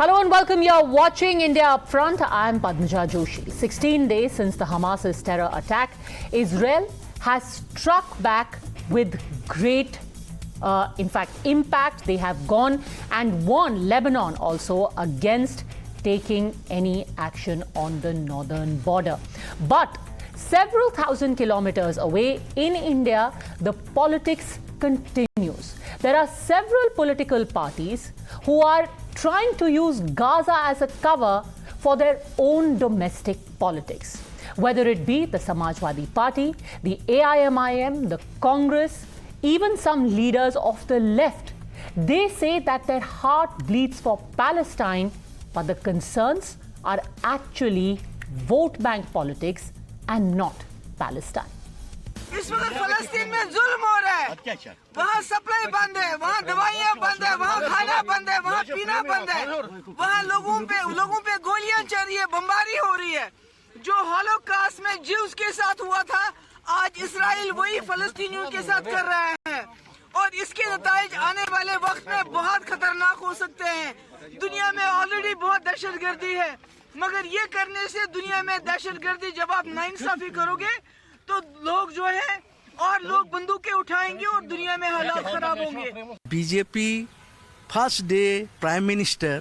Hello and welcome. You're watching India Upfront. I'm Padmaja Joshi. 16 days since the Hamas's terror attack, Israel has struck back with great, impact. They have gone and warned Lebanon also against taking any action on the northern border. But several thousand kilometers away in India, the politics continues. There are several political parties who are trying to use Gaza as a cover for their own domestic politics. Whether it be the Samajwadi Party, the AIMIM, the Congress, even some leaders of the left, they say that their heart bleeds for Palestine, but the concerns are actually vote bank politics and not Palestine. इस वक्त फलस्तीन में जुल्म हो रहा है, वहाँ supply बंद है, वहाँ दवाइयाँ बंद है, वहाँ खाना बंद है, वहाँ पीना बंद है, वहाँ लोगों पे गोलियाँ चल रही है, बमबारी हो रही है। जो हॉलोकॉस्ट में ज्यूज के साथ हुआ था, आज इस्राइल वही फलस्तीनियों के साथ कर रहे हैं और इसके नताइज आने वाले वक्त में बहुत खतरनाक हो सकते हैं। दुनिया में ऑलरेडी बहुत दहशतगर्दी है, मगर ये करने से दुनिया में दहशतगर्दी जब आप नाइंसाफी करोगे तो लोग जो है और लोग बंदूकें उठाएंगे और दुनिया में हालात खराब होंगे। BJP first day Prime Minister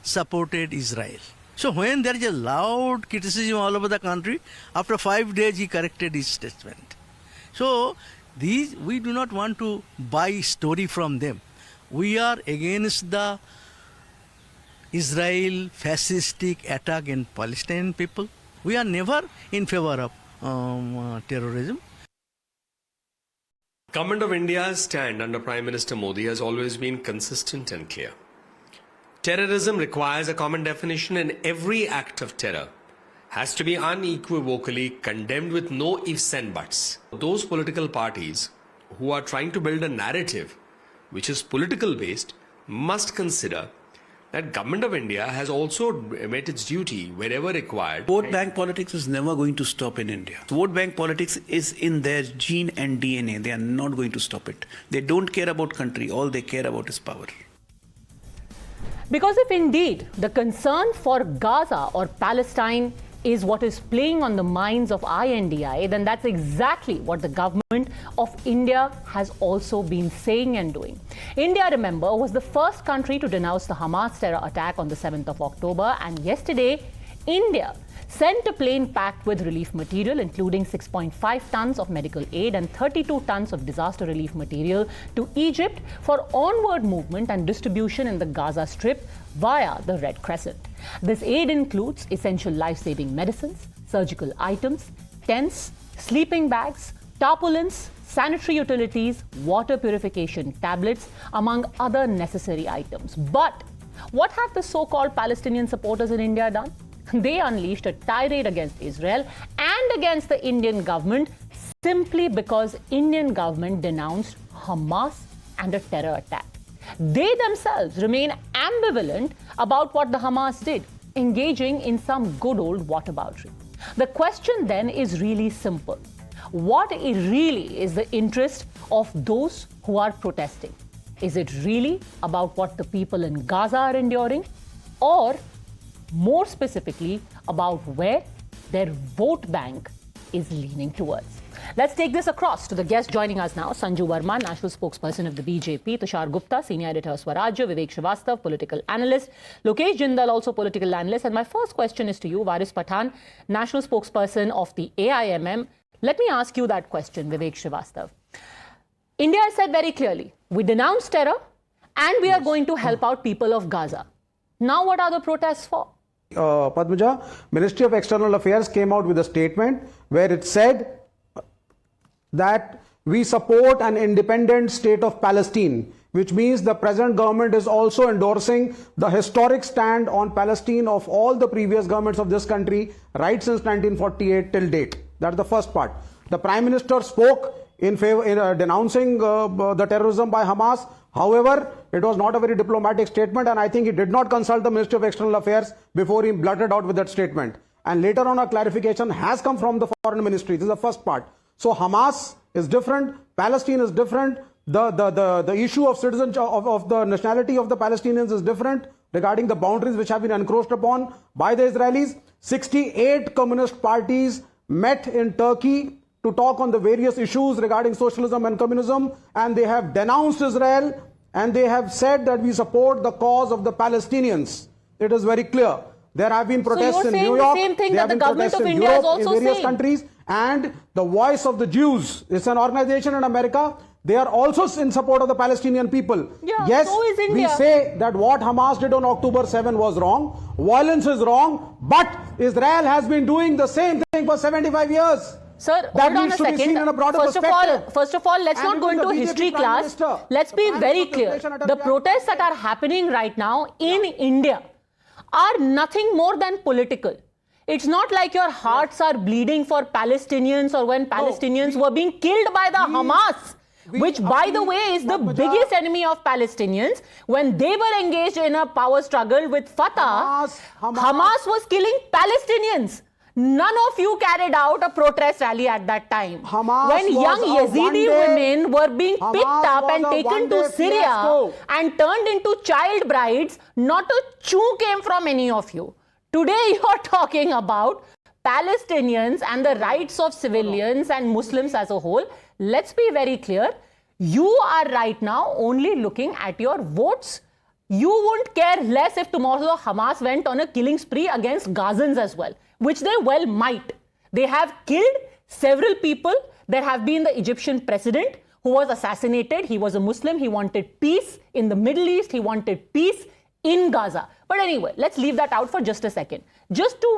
supported Israel. So when there is a loud criticism all over the country, after 5 days he corrected his statement. So these we do not want to buy story from them. We are against the Israel fascistic attack in Palestinian people. We are never in favor of terrorism. Government of India's stand under Prime Minister Modi has always been consistent and clear. Terrorism requires a common definition, and every act of terror has to be unequivocally condemned with no ifs and buts. Those political parties who are trying to build a narrative which is political based must consider that Government of India has also met its duty wherever required. Vote bank politics is never going to stop in India. Vote bank politics is in their gene and DNA. They are not going to stop it. They don't care about country. All they care about is power. Because if indeed the concern for Gaza or Palestine is what is playing on the minds of INDI, then that's exactly what the government of India has also been saying and doing. India, remember, was the first country to denounce the Hamas terror attack on the 7th of October, and yesterday, India sent a plane packed with relief material, including 6.5 tons of medical aid and 32 tons of disaster relief material to Egypt for onward movement and distribution in the Gaza Strip via the Red Crescent. This aid includes essential life-saving medicines, surgical items, tents, sleeping bags, tarpaulins, sanitary utilities, water purification tablets, among other necessary items. But what have the so-called Palestinian supporters in India done? They unleashed a tirade against Israel and against the Indian government simply because Indian government denounced Hamas and a terror attack. They themselves remain ambivalent about what the Hamas did, engaging in some good old whataboutery. The question then is really simple. What really is the interest of those who are protesting? Is it really about what the people in Gaza are enduring, or more specifically about where their vote bank is leaning towards? Let's take this across to the guest joining us now. Sanju Verma, National Spokesperson of the BJP, Tushar Gupta, Senior Editor Swarajya, Vivek Srivastav, Political Analyst, Lokesh Jindal, also Political Analyst. And my first question is to you, Waris Pathan, National Spokesperson of the AIMM. Let me ask you that question, Vivek Srivastav. India has said very clearly, we denounce terror and we are going to help out people of Gaza. Now what are the protests for? Padmaja, Ministry of External Affairs came out with a statement where it said that we support an independent state of Palestine, which means the present government is also endorsing the historic stand on Palestine of all the previous governments of this country right since 1948 till date. That's the first part. The Prime Minister spoke in favor, denouncing the terrorism by Hamas. However, it was not a very diplomatic statement, and I think he did not consult the Ministry of External Affairs before he blurted out with that statement. And later on, a clarification has come from the Foreign Ministry. This is the first part. So Hamas is different, Palestine is different, the issue of citizenship of the nationality of the Palestinians is different. regarding the boundaries which have been encroached upon by the Israelis. 68 communist parties met in Turkey to talk on the various issues regarding socialism and communism, and they have denounced Israel, and they have said that we support the cause of the Palestinians. It is very clear. There have been protests in New York, there have been protests in Europe, in various countries, and the Voice of the Jews, it's an organization in America, they are also in support of the Palestinian people. Yeah, yes, so is India. we say that what Hamas did on October 7 was wrong, violence is wrong, but Israel has been doing the same thing for 75 years. Sir, That hold on needs a to be second. seen in a broader First perspective. of all, let's And not go even into the history BJP Prime class. Minister, Let's be the very Prime clear. Minister The protests that are happening right now in India are nothing more than political. It's not like your hearts are bleeding for Palestinians or when Palestinians were being killed by the Hamas, which, by the way, is the biggest enemy of Palestinians. When they were engaged in a power struggle with Fatah, Hamas was killing Palestinians. None of you carried out a protest rally at that time. Hamas when was young a Yazidi one-day- women were being Hamas picked up was and a taken to one-day Syria fiasco. and turned into child brides, not a chew came from any of you. Today you're talking about Palestinians and the rights of civilians and Muslims as a whole. Let's be very clear. You are right now only looking at your votes. You won't care less if tomorrow Hamas went on a killing spree against Gazans as well, which they well might. They have killed several people. There have been the Egyptian president who was assassinated. He was a Muslim. He wanted peace in the Middle East. He wanted peace in Gaza. But anyway, let's leave that out for just a second. Just to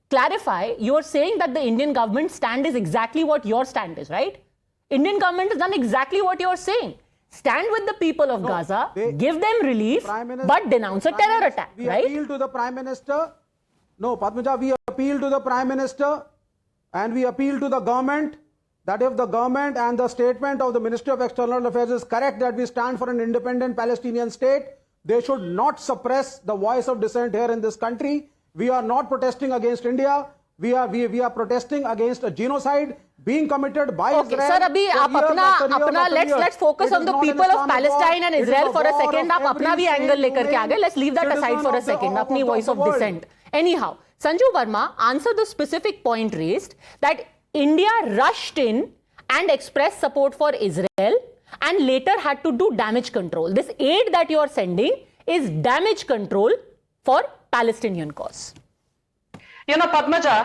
clarify, you're saying that the Indian government's stand is exactly what your stand is, right? Indian government has done exactly what you're saying. Stand with the people of Gaza, give them relief, but denounce a terror attack, we right? appeal to the Prime Minister. No, Padmaja, we appeal to the Prime Minister and we appeal to the government that if the government and the statement of the Ministry of External Affairs is correct that we stand for an independent Palestinian state, they should not suppress the voice of dissent here in this country. We are not protesting against India. We are protesting against a genocide being committed by Okay, Israel. sir, abhi for aap years apna, after years apna after years. let's focus It on is the not an people of Islamic Palestine war. and It is Israel for a war second. of Aap apna every bhi angle sane, lekar ke humane aage. Let's leave that aside citizen for a of the- second. of Apni the voice of world. dissent. Anyhow, Sanju Verma answered the specific point raised that India rushed in and expressed support for Israel and later had to do damage control. This aid that you are sending is damage control for Palestinian cause. You know, Padmaja,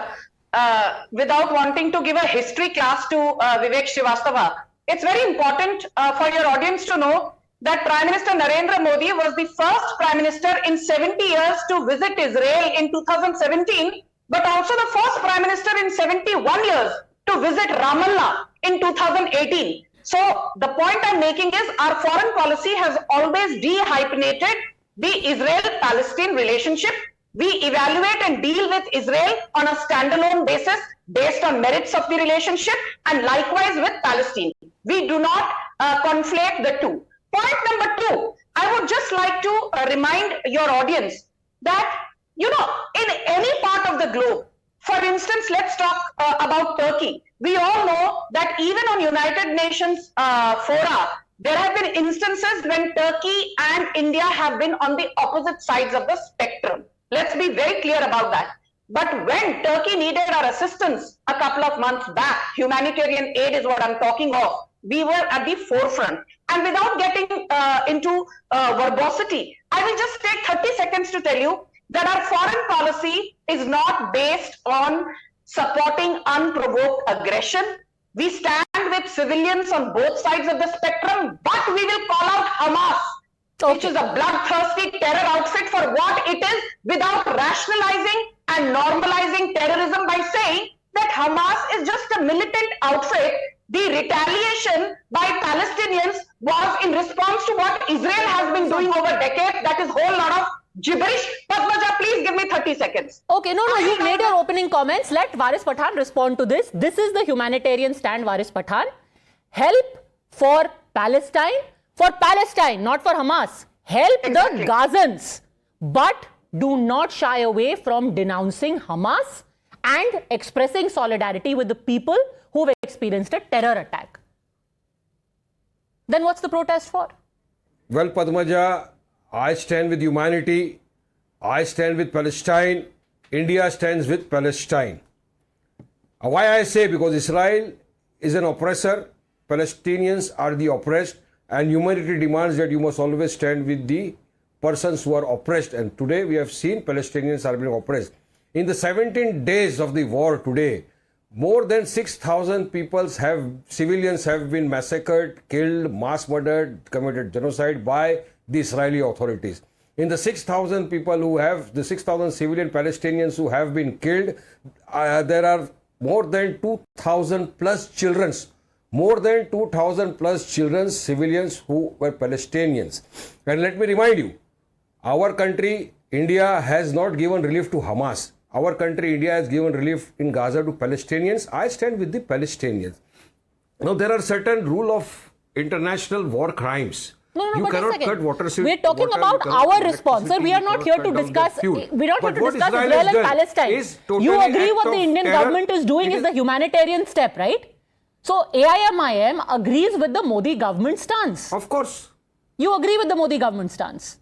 without wanting to give a history class to Vivek Srivastava, it's very important for your audience to know that Prime Minister Narendra Modi was the first Prime Minister in 70 years to visit Israel in 2017, but also the first Prime Minister in 71 years to visit Ramallah in 2018. So the point I'm making is our foreign policy has always de-hyphenated the Israel-Palestine relationship. We evaluate and deal with Israel on a standalone basis based on merits of the relationship and likewise with Palestine. We do not conflate the two. Point number two, I would just like to remind your audience that, you know, in any part of the globe, for instance, let's talk about Turkey. We all know that even on United Nations fora, there have been instances when Turkey and India have been on the opposite sides of the spectrum. Let's be very clear about that. But when Turkey needed our assistance a couple of months back, humanitarian aid is what I'm talking of, we were at the forefront. And without getting into verbosity, I will just take 30 seconds to tell you that our foreign policy is not based on supporting unprovoked aggression. We stand with civilians on both sides of the spectrum, but we will call out Hamas, which is a bloodthirsty terror outfit for what it is, without rationalizing and normalizing terrorism by saying that Hamas is just a militant outfit. The retaliation by Palestinians was in response to what Israel has been doing over decades. That is a whole lot of gibberish. Padmaja, please give me 30 seconds. Okay, no, you've made your opening comments. Let Waris Pathan respond to this. This is the humanitarian stand, Waris Pathan. Help for Palestine, not for Hamas. Help the Gazans, but do not shy away from denouncing Hamas and expressing solidarity with the people who've experienced a terror attack. Then what's the protest for? Well, Padmaja, I stand with humanity I stand with Palestine. India stands with Palestine. Why I say? Because Israel is an oppressor. Palestinians are the oppressed. And humanity demands that you must always stand with the persons who are oppressed. And today we have seen Palestinians are being oppressed. In the 17 days of the war today, more than 6,000 civilians have been massacred, killed, mass murdered, committed genocide by the Israeli authorities. In the 6,000 civilian Palestinians who have been killed, there are more than 2,000 plus children. More than 2,000 plus children, civilians who were Palestinians. And let me remind you, our country, India, has not given relief to Hamas. Our country, India, has given relief in Gaza to Palestinians. I stand with the Palestinians. Now, there are certain rule of international war crimes. No, you but cannot a second. cut water. We're talking about our response, sir. We are not here to discuss. We're not here to discuss Israel and Palestine. You agree what the Indian government is doing is the humanitarian step, right? So AIMIM agrees with the Modi government stance. Of course. You agree with the Modi government stance.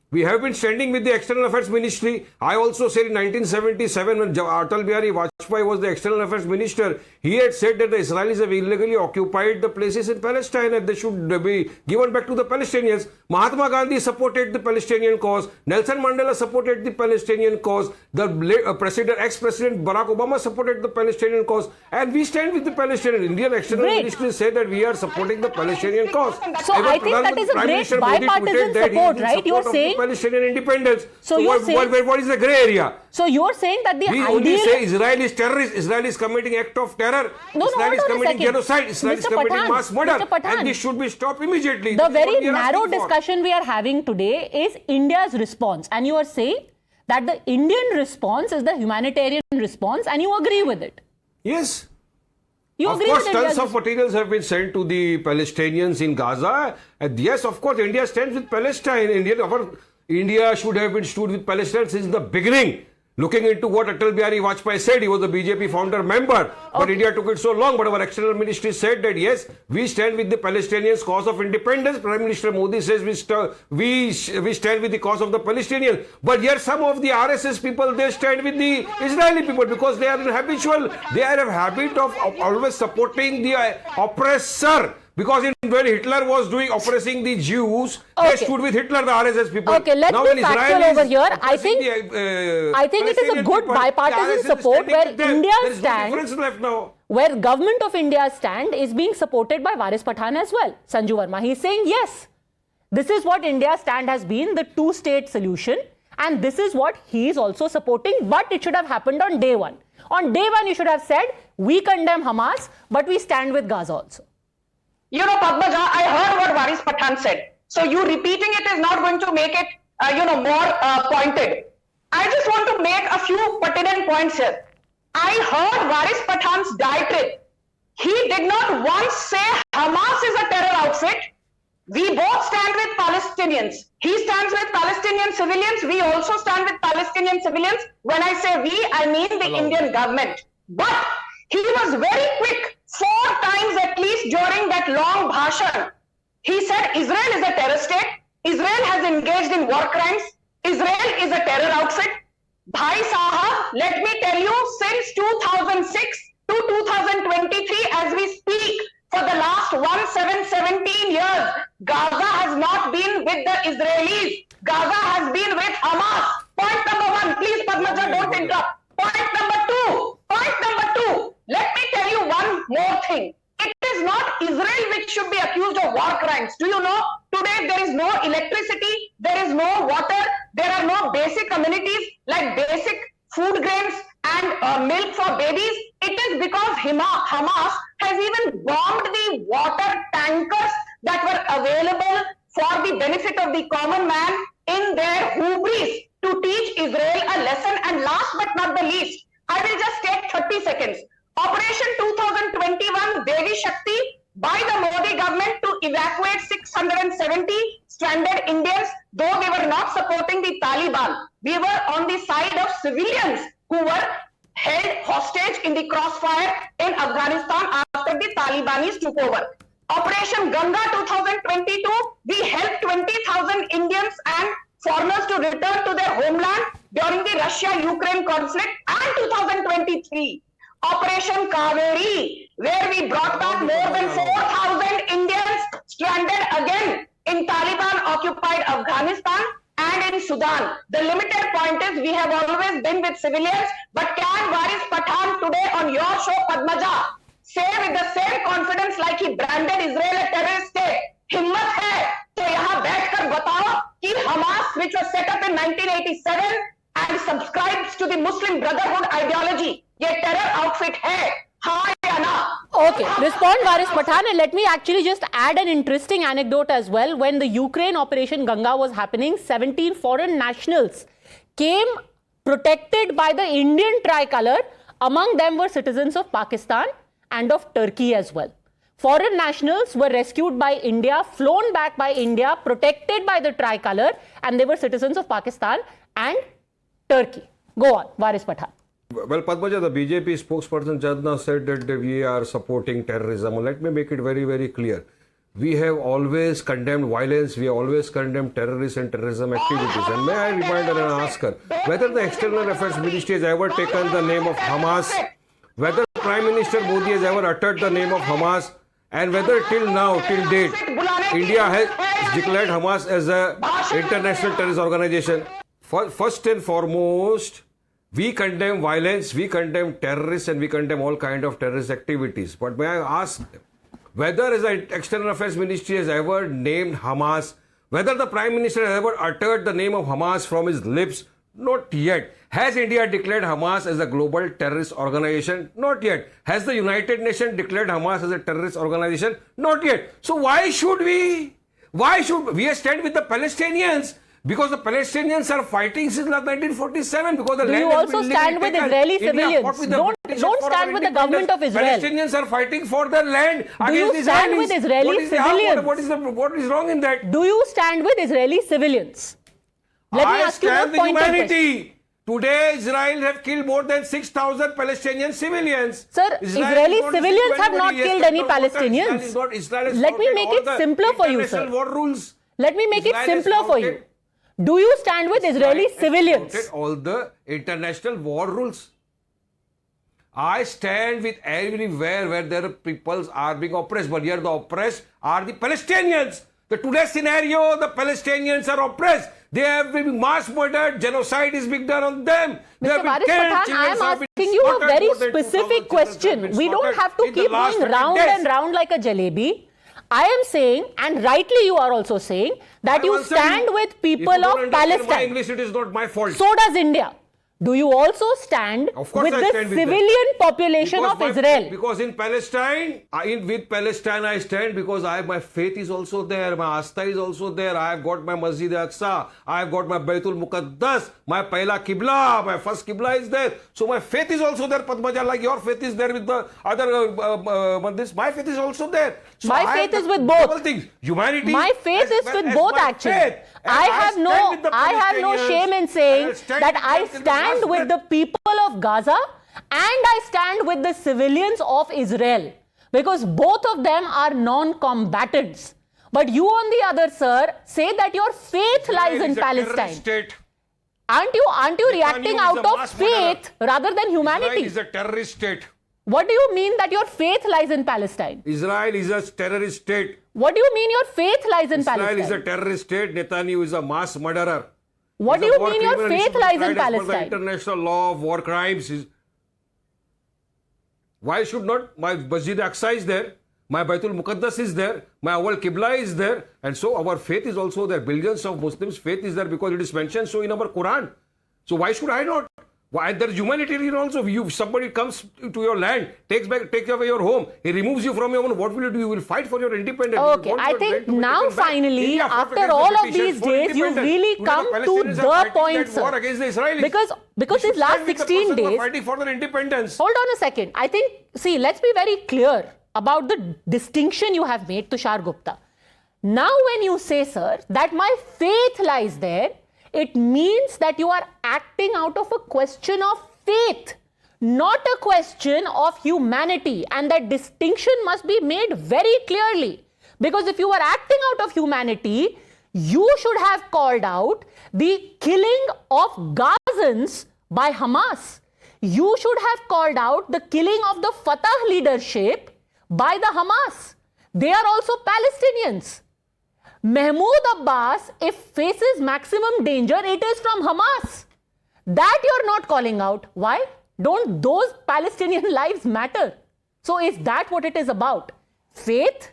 We have been standing with the External Affairs Ministry. I also said in 1977 when Atal Bihari Vajpayee was the External Affairs Minister, he had said that the Israelis have illegally occupied the places in Palestine and they should be given back to the Palestinians. Mahatma Gandhi supported the Palestinian cause. Nelson Mandela supported the Palestinian cause. The ex-President Barack Obama supported the Palestinian cause. And we stand with the Palestinian. Indian External Ministry said that we are supporting the Palestinian cause. So I think that is a great bipartisan support, right? You are saying Palestinian independence. So you are saying what is the grey area? So you are saying that the we ideal... only say Israel is terrorist. Israel is committing act of terror. Israel is committing genocide. Israel is committing mass murder. And this should be stopped immediately. The very narrow discussion we are having today is India's response. And you are saying that the Indian response is the humanitarian response and you agree with it. Yes. You of agree course, with tons of materials have been sent to the Palestinians in Gaza. And yes, of course, India stands with Palestine. India should have been stood with Palestine since the beginning. Looking into what Atal Bihari Vajpayee said, he was the BJP founder member. But India took it so long. But our external ministry said that yes, we stand with the Palestinians' cause of independence. Prime Minister Modi says we stand with the cause of the Palestinians. But yet some of the RSS people, they stand with the Israeli people because they are habitual. They are a habit of always supporting the oppressor. Because when Hitler was oppressing the Jews, they stood with Hitler, the RSS people. Okay, let's be factual over here. I think it is a good bipartisan support where India stands, where government of India's stand is being supported by Waris Pathan as well. Sanju Verma, he is saying yes, this is what India's stand has been, the two-state solution, and this is what he is also supporting, but it should have happened on day one. On day one, you should have said, we condemn Hamas, but we stand with Gaza also. You know, Padmaja, I heard what Waris Pathan said. So you repeating it is not going to make it, more pointed. I just want to make a few pertinent points here. I heard Waris Pathan's diatribe. He did not once say Hamas is a terror outfit. We both stand with Palestinians. He stands with Palestinian civilians. We also stand with Palestinian civilians. When I say we, I mean the Indian government. But he was very quick. 4 times at least during that long bhashan, he said Israel is a terror state, Israel has engaged in war crimes, Israel is a terror outfit. Bhai Sahab, let me tell you, since 2006 to 2023 as we speak, for the last 17 years, Gaza has not been with the Israelis, Gaza has been with Hamas. Point number 1, please Padmaja, don't interrupt. Point number 2, let me tell you one more thing. It is not Israel which should be accused of war crimes. Do you know, today there is no electricity, there is no water, there are no basic amenities like basic food grains and milk for babies. It is because Hamas has even bombed the water tankers that were available for the benefit of the common man in their hubris to teach Israel a lesson. And last but not the least, I will just take 30 seconds. Operation 2021 Devi Shakti by the Modi government to evacuate 670 stranded Indians, though we were not supporting the Taliban. We were on the side of civilians who were held hostage in the crossfire in Afghanistan after the Talibanis took over. Operation Ganga 2022, we helped 20,000 Indians and foreigners to return to their homeland during the Russia-Ukraine conflict and 2023. Operation Kaveri, where we brought back more than 4,000 Indians stranded again in Taliban-occupied Afghanistan and in Sudan. The limited point is we have always been with civilians, but can Waris Pathan today on your show, Padmaja, say with the same confidence like he branded Israel a terrorist state? हिम्मत है तो यहाँ बैठकर बताओ कि Hamas, which was set up in 1987 and subscribes to the Muslim Brotherhood ideology, ये terror outfit है, हाँ या ना? Okay, respond Waris Pathan, and let me actually just add an interesting anecdote as well. When the Ukraine Operation Ganga was happening, 17 foreign nationals came protected by the Indian tricolor. Among them were citizens of Pakistan and of Turkey as well. Foreign nationals were rescued by India, flown back by India, protected by the tricolor, and they were citizens of Pakistan and Turkey. Go on, Waris Pathan. Well, Padmaja, the BJP spokesperson just now said that we are supporting terrorism. Let me make it very, very clear. We have always condemned violence, we have always condemned terrorists and terrorism activities. And may I remind her and ask her whether the External Affairs Ministry has ever taken the name of Hamas, whether Prime Minister Modi has ever uttered the name of Hamas, and whether till now, till date, India has declared Hamas as an international terrorist organization. First and foremost, we condemn violence, we condemn terrorists, and we condemn all kind of terrorist activities. But may I ask whether as the External Affairs Ministry has ever named Hamas, whether the Prime Minister has ever uttered the name of Hamas from his lips? Not yet. Has India declared Hamas as a global terrorist organization? Not yet. Has the United Nations declared Hamas as a terrorist organization? Not yet. So why should we stand with the Palestinians? Because the Palestinians are fighting since 1947. Because the Do land you has also been stand with taken. Israeli India civilians? fought with the Don't British stand for our with the government of Israel. Palestinians are fighting for their land Do you against stand Israelis. with Israeli civilians? What is wrong in that? Do you stand with Israeli civilians? Let me ask you stand a with pointed question. humanity. Today, Israel have killed more than 6,000 Palestinian civilians. Sir, Israeli civilians have not killed any Palestinians. Let me make it simpler for you, sir. War rules. Let me make it simpler for you. Do you stand with Israeli civilians? All the international war rules. I stand with everywhere where their peoples are being oppressed, but here the oppressed are the Palestinians. The today's scenario, the Palestinians are oppressed. They have been mass murdered. Genocide is being done on them. Mr. Waris Pathan, I am asking you a very specific question. We don't have to keep going round and round like a jalebi. I am saying, and rightly you are also saying, that you stand with people of Palestine. My English, it is not my fault. So does India. Do you also stand with the civilian population of Israel? Because in Palestine, with Palestine I stand because my faith is also there, my Asta is also there, I have got my Masjid Aqsa, I have got my Baitul Muqaddas, my Pehla Qibla, my first Qibla is there. So my faith is also there, Padmaja, like your faith is there with the other Mandis. My faith is also there. So my faith is with both. Humanity. My faith is with both actually. I have no shame in saying that I stand with the people of Gaza and I stand with the civilians of Israel, because both of them are non-combatants. But you on the other, sir, say that your faith lies in Palestine. Aren't you reacting out of faith rather than humanity? Israel is a terrorist state. What do you mean that your faith lies in Palestine? Israel is a terrorist state. What do you mean your faith lies in Palestine? Israel is a terrorist state. Netanyahu is a mass murderer. What do you mean your faith lies in Palestine? The international law of war crimes is. Why should not? My Masjid Aqsa is there. My Baitul Muqaddas is there. My Awal Qibla is there. And so our faith is also there. Billions of Muslims' faith is there because it is mentioned so in our Quran. So why should I not? Why? There is humanitarian also. Somebody comes to your land, takes away your home, he removes you from your home. What will you do? You will fight for your independence. Okay, I think now finally, after all of these days, you've really come to the point, sir. Because these last 16 days, fighting for their independence. Hold on a second. I think, see, let's be very clear about the distinction you have made, Tushar Gupta. Now when you say, sir, that my faith lies there, it means that you are acting out of a question of faith, not a question of humanity. And that distinction must be made very clearly. Because if you are acting out of humanity, You should have called out the killing of Gazans by Hamas. You should have called out the killing of the Fatah leadership by the Hamas. They are also Palestinians. Mahmoud Abbas, if faces maximum danger, it is from Hamas. That you're not calling out. Why? Don't those Palestinian lives matter? So is that what it is about? Faith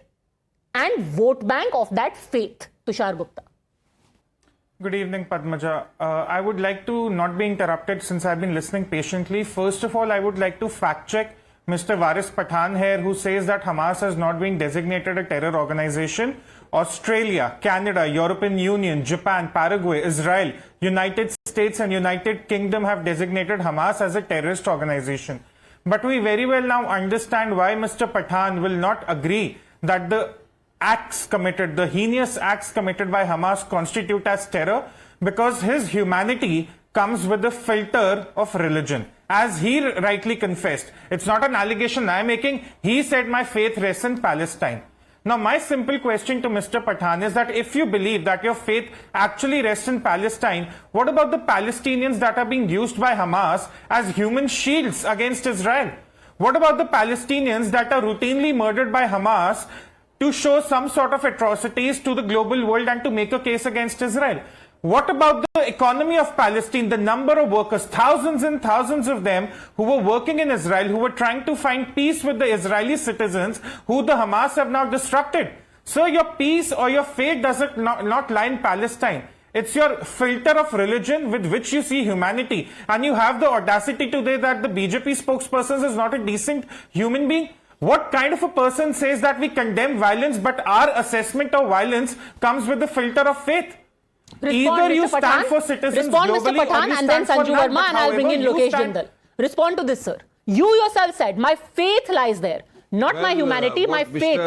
and vote bank of that faith. Tushar Gupta. Good evening, Padmaja. I would like to not be interrupted since I've been listening patiently. First of all, I would like to fact check Mr. Waris Pathan here, who says that Hamas has not been designated a terror organization. Australia, Canada, European Union, Japan, Paraguay, Israel, United States and United Kingdom have designated Hamas as a terrorist organization. But we very well now understand why Mr. Pathan will not agree that the acts committed, the heinous acts committed by Hamas constitute as terror, because his humanity comes with the filter of religion. As he rightly confessed, it's not an allegation I'm making. He said, my faith rests in Palestine. Now, my simple question to Mr. Pathan is that if you believe that your faith actually rests in Palestine, what about the Palestinians that are being used by Hamas as human shields against Israel? What about the Palestinians that are routinely murdered by Hamas to show some sort of atrocities to the global world and to make a case against Israel? What about the economy of Palestine, the number of workers, thousands and thousands of them who were working in Israel, who were trying to find peace with the Israeli citizens, who the Hamas have now disrupted? So your peace or your faith does not lie in Palestine. It's your filter of religion with which you see humanity. And you have the audacity today that the BJP spokesperson is not a decent human being. What kind of a person says that we condemn violence, but our assessment of violence comes with the filter of faith? Respond, Either Mr. you stand Pathan. for citizens Respond, globally, Mr. Pathan, or you and then stand for Sanju none, Verma, but and I'll bring in however you Lokesh stand- Jindal. Respond to this, sir. You yourself said, my faith lies there. Not my humanity, my faith.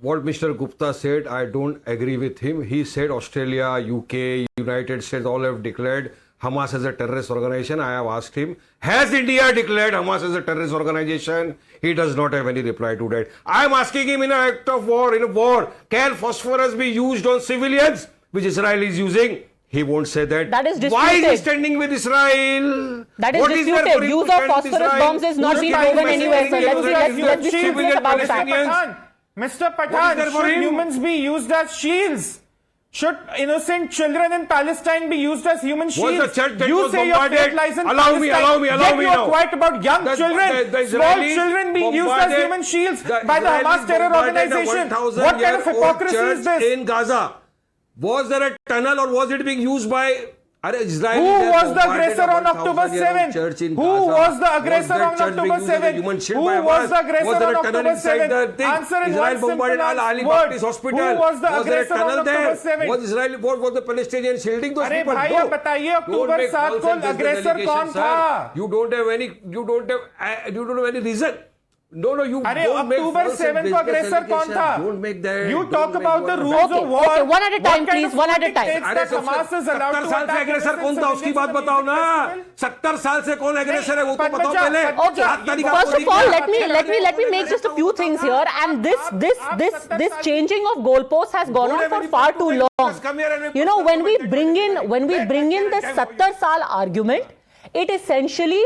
What Mr. Gupta said, I don't agree with him. He said Australia, UK, United States all have declared Hamas as a terrorist organization. I have asked him, has India declared Hamas as a terrorist organization? He does not have any reply to that. I am asking him, in an act of war, in a war, can phosphorus be used on civilians, which Israel is using? He won't say that. That is disputed. Why is he standing with Israel? That is What is there disputed. for him Use to of stand with phosphorus Israel? bombs is not Who's being standing proven with anywhere, sir. Israel? Let's be Civilian clear about that. Palestinians. Mr. What is Pathan, there for should him? humans be used as shields? Should innocent children in Palestine be used as human shields? Was the church that you was say your faith bombarded? lies in Allow me Palestine, yet you now. are quiet about young The children, Israelis small children being used as bombarded- human shields the by the Israelis Hamas terror bombarded a organization. 1,000 What kind of year old hypocrisy church is this? in Gaza? Was there a tunnel or was it being used by Israel? Who was the aggressor on October 7th? Who was the aggressor on October 7th? Who was the aggressor on October 7th? Answer in one simple word. Ali Baptist Hospital. Who was the Was there a aggressor on tunnel October there? 7th? Was Israel? Was the Palestinians shielding those अरे people? भाई No. आप बताइए Don't October make 7 false को and just aggressor allegations, कौन sir. था? You don't have any reason. No, you अरे don't make October false 7 and को baseless aggressor कौन allegations. था? Don't make that. You Don't talk make about the one of rules that. of war. Okay, one at a time, What kind please, of one at a politics time. that Hamas is allowed 70 to साल से attack aggressor कौन था उसकी बात बताओ ना। 70 साल से कौन एग्रेसर है वो तो बताओ पहले। Okay, first of all, let me make just a few things here. And this changing of goalposts has gone on for far too long. You know, when we bring in the 70 saal argument, it essentially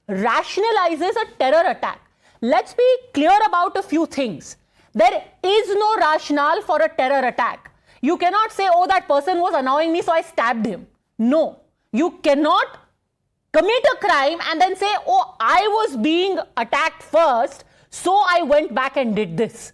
rationalizes a terror attack. Let's be clear about a few things. There is no rationale for a terror attack. You cannot say, oh, that person was annoying me, so I stabbed him. No, you cannot commit a crime and then say, oh, I was being attacked first, so I went back and did this.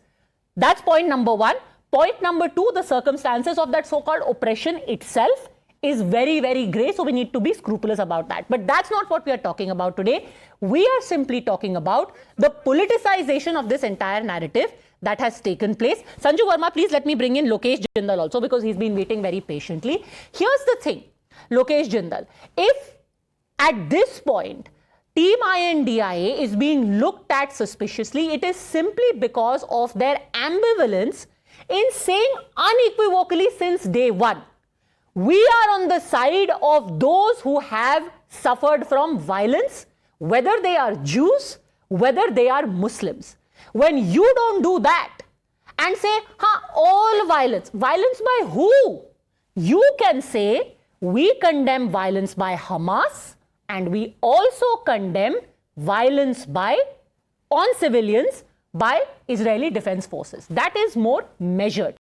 That's point number one. Point number two, the circumstances of that so-called oppression itself is very, very grey, so we need to be scrupulous about that. But that's not what we are talking about today. We are simply talking about the politicization of this entire narrative that has taken place. Sanju Verma, please let me bring in Lokesh Jindal also, because he's been waiting very patiently. Here's the thing, Lokesh Jindal. If at this point, Team INDIA is being looked at suspiciously, it is simply because of their ambivalence in saying unequivocally since day one, we are on the side of those who have suffered from violence, whether they are Jews, whether they are Muslims. When you don't do that and say, all violence by who? you can say we condemn violence by Hamas and we also condemn violence on civilians by Israeli Defense Forces. That is more measured.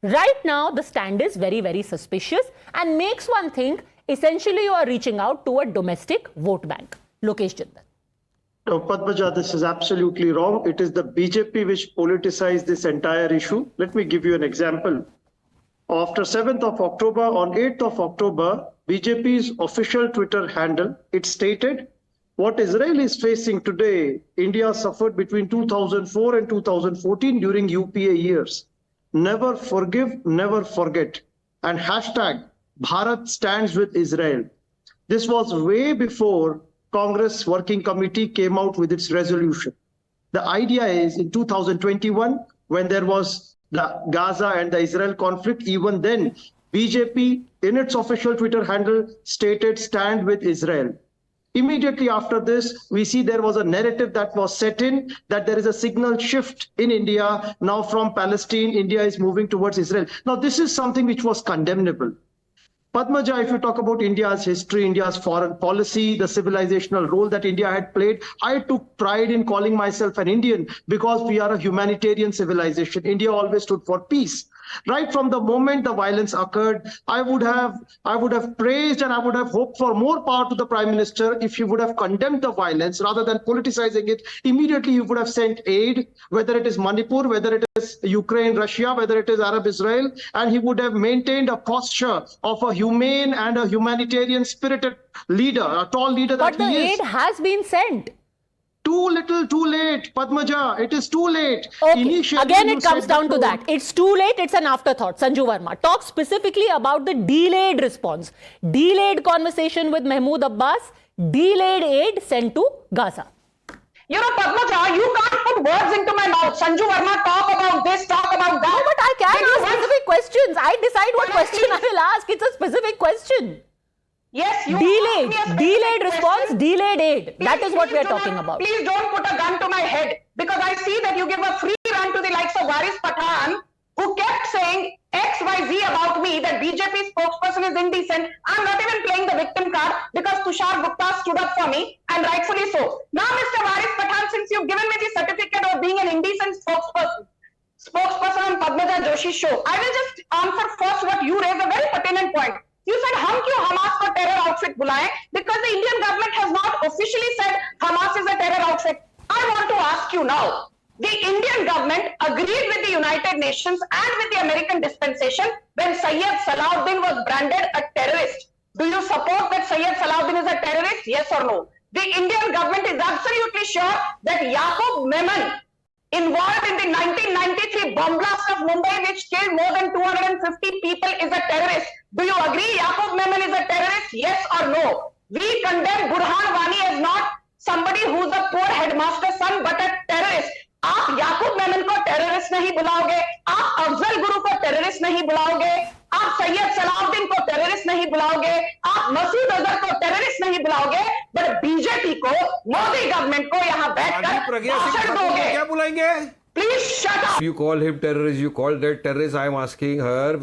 Right now, the stand is very, very suspicious and makes one think essentially you are reaching out to a domestic vote bank. Lokesh Jindal. No, Padmaja, this is absolutely wrong. It is the BJP which politicized this entire issue. Let me give you an example. After 7th of October, on 8th of October, BJP's official Twitter handle, it stated, what Israel is facing today, India suffered between 2004 and 2014 during UPA years. Never forgive, never forget. And hashtag Bharat stands with Israel. This was way before Congress Working Committee came out with its resolution. The idea is in 2021, when there was the Gaza and the Israel conflict, even then, BJP in its official Twitter handle stated stand with Israel. Immediately after this, we see there was a narrative that was set in that there is a signal shift in India. Now from Palestine, India is moving towards Israel. Now, this is something which was condemnable. Padmaja, if you talk about India's history, India's foreign policy, the civilizational role that India had played, I took pride in calling myself an Indian because we are a humanitarian civilization. India always stood for peace. Right from the moment the violence occurred, I would have praised and I would have hoped for more power to the Prime Minister if he would have condemned the violence rather than politicizing it. Immediately he would have sent aid, whether it is Manipur, whether it is Ukraine, Russia, whether it is Arab Israel, and he would have maintained a posture of a humane and a humanitarian spirited leader, a tall leader that he is. But the aid has been sent. Too little, too late, Padmaja. It is too late. Okay. Initially, Again, it comes down to that. It's too late. It's an afterthought. Sanju Verma, talk specifically about the delayed response, delayed conversation with Mahmoud Abbas, delayed aid sent to Gaza. You know, Padmaja, you can't put words into my mouth. Sanju Verma, talk about this, talk about that. No, but I can ask specific questions. I decide what question I will ask. It's a specific question. Yes, you delayed response, delayed aid. That is what we are talking about. Please don't put a gun to my head because I see that you give a free run to the likes of Waris Pathan, who kept saying XYZ about me, that BJP spokesperson is indecent. I'm not even playing the victim card because Tushar Gupta stood up for me, and rightfully so. Now, Mr. Waris Pathan, since you've given me the certificate of being an indecent spokesperson on Padmaja Joshi show, I will just answer first what you raised, a very pertinent point. You said, हम क्यों Hamas को terror outfit बुलाएं? Because the Indian government has not officially said Hamas is a terror outfit. I want to ask you now, the Indian government agreed with the United Nations and with the American dispensation when Sayyid Salahuddin was branded a terrorist. Do you support that Sayyid Salahuddin is a terrorist? Yes or no? The Indian government is absolutely sure that Yaqub Memon, involved in the 1993 bomb blast of Mumbai, which killed more than 250 people, is a terrorist. Do you agree Yaqub Memon is a terrorist? Yes or no? We condemn Burhan Wani as not somebody who's a poor headmaster's son, but a terrorist. आप याकूब मेमन को terrorist नहीं बुलाओगे, आप अफजल गुरु को terrorist नहीं बुलाओगे, आप सैयद सलाहुद्दीन को terrorist नहीं बुलाओगे, आप मसूद अजहर को टेररिस्ट नहीं बुलाओगे, बट बीजेपी को, मोदी गवर्नमेंट को यहाँ बैठकर भाषण दोगे। क्या बुलाएंगे? Please shut up. You call him terrorist, you call that terrorist. I am asking her,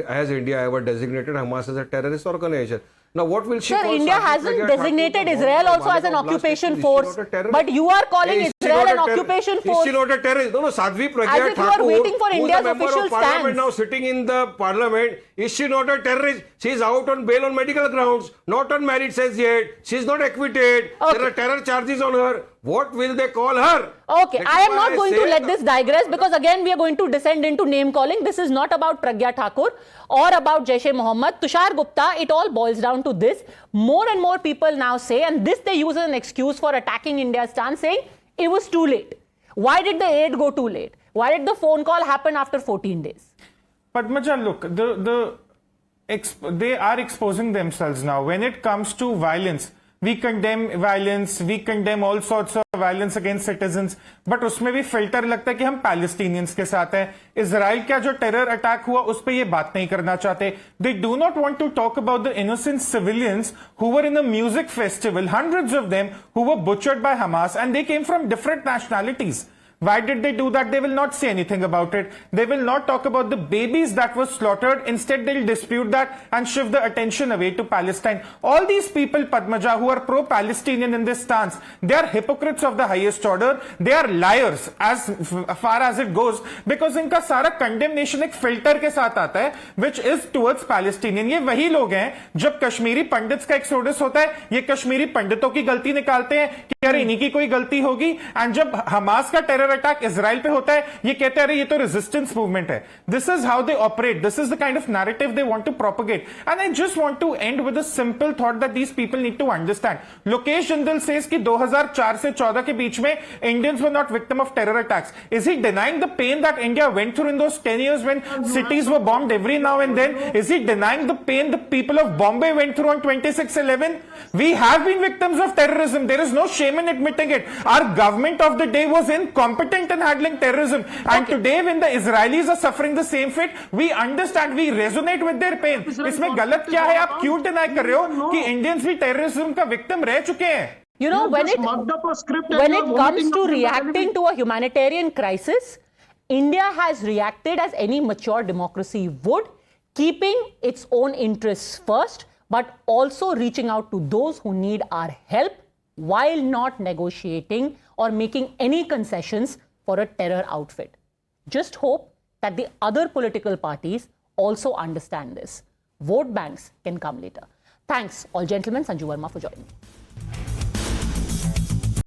has India ever designated Hamas as a terrorist organization? Now, what will she Sir, call? India hasn't designated Israel also as an occupation force. But you are calling Israel an occupation force. Is she not a terrorist? No, Sadhvi Pragya As if you are waiting for India's official stance. Now sitting in the parliament, is she not a terrorist? She is out on bail on medical grounds, not on merit says yet. She is not acquitted. Okay. There are terror charges on her. What will they call her? Okay, I am not going to let this digress because again we are going to descend into name calling. This is not about Pragya Thakur or about Jaish-e-Mohammed. Tushar Gupta, it all boils down to this. More and more people now say, and this they use as an excuse for attacking India's stance, saying it was too late. Why did the aid go too late? Why did the phone call happen after 14 days? Padmaja, look, they are exposing themselves now. When it comes to violence, we condemn violence, we condemn all sorts of violence against citizens, but उसमें भी filter लगता है कि हम Palestinians के साथ हैं. Israel का जो terror attack हुआ उस पे ये बात नहीं करना चाहते. They do not want to talk about the innocent civilians who were in a music festival, hundreds of them who were butchered by Hamas, and they came from different nationalities. Why did they do that? They will not say anything about it. They will not talk about the babies that were slaughtered. Instead, they'll dispute that and shift the attention away to Palestine. All these people, Padmaja, who are pro-Palestinian in this stance, they are hypocrites of the highest order. They are liars as far as it goes, because इनका सारा condemnation एक filter के साथ आता है, which is towards Palestinian. ये वही लोग हैं जब कश्मीरी पंडित्स का एक्सोडस होता है, ये कश्मीरी पंडितों की गलती निकालते हैं कि यार इन्हीं की कोई गलती होगी, एंड जब हमास का टेरर अटैक इजराइल पे होता है, ये कहते हैं अरे ये तो रेजिस्टेंस मूवमेंट है. This is how they operate. This is the kind of narrative they want to propagate. And I just want to end with a simple thought that these people need to understand. Lokesh Jindal says कि 2004 से 14 के बीच में Indians were not victim of terror attacks. Is he denying the pain that India went through in those 10 years when cities were bombed every now and then? Is he denying the pain the people of Bombay went through on 26/11? We have been victims of terrorism. There is no shame in admitting it. Our government of the day was incompetent in handling terrorism. And today when the Israelis are suffering the same fate, we understand, we resonate with their pain. इसमें गलत क्या है? आप क्यों deny कर रहे हो कि Indians भी terrorism का victim रह चुके हैं? You know, when it comes to reacting to a humanitarian crisis, India has reacted as any mature democracy would, keeping its own interests first, but also reaching out to those who need our help while not negotiating or making any concessions for a terror outfit. Just hope that the other political parties also understand this. Vote banks can come later. Thanks, all gentlemen. Sanju Verma for joining me.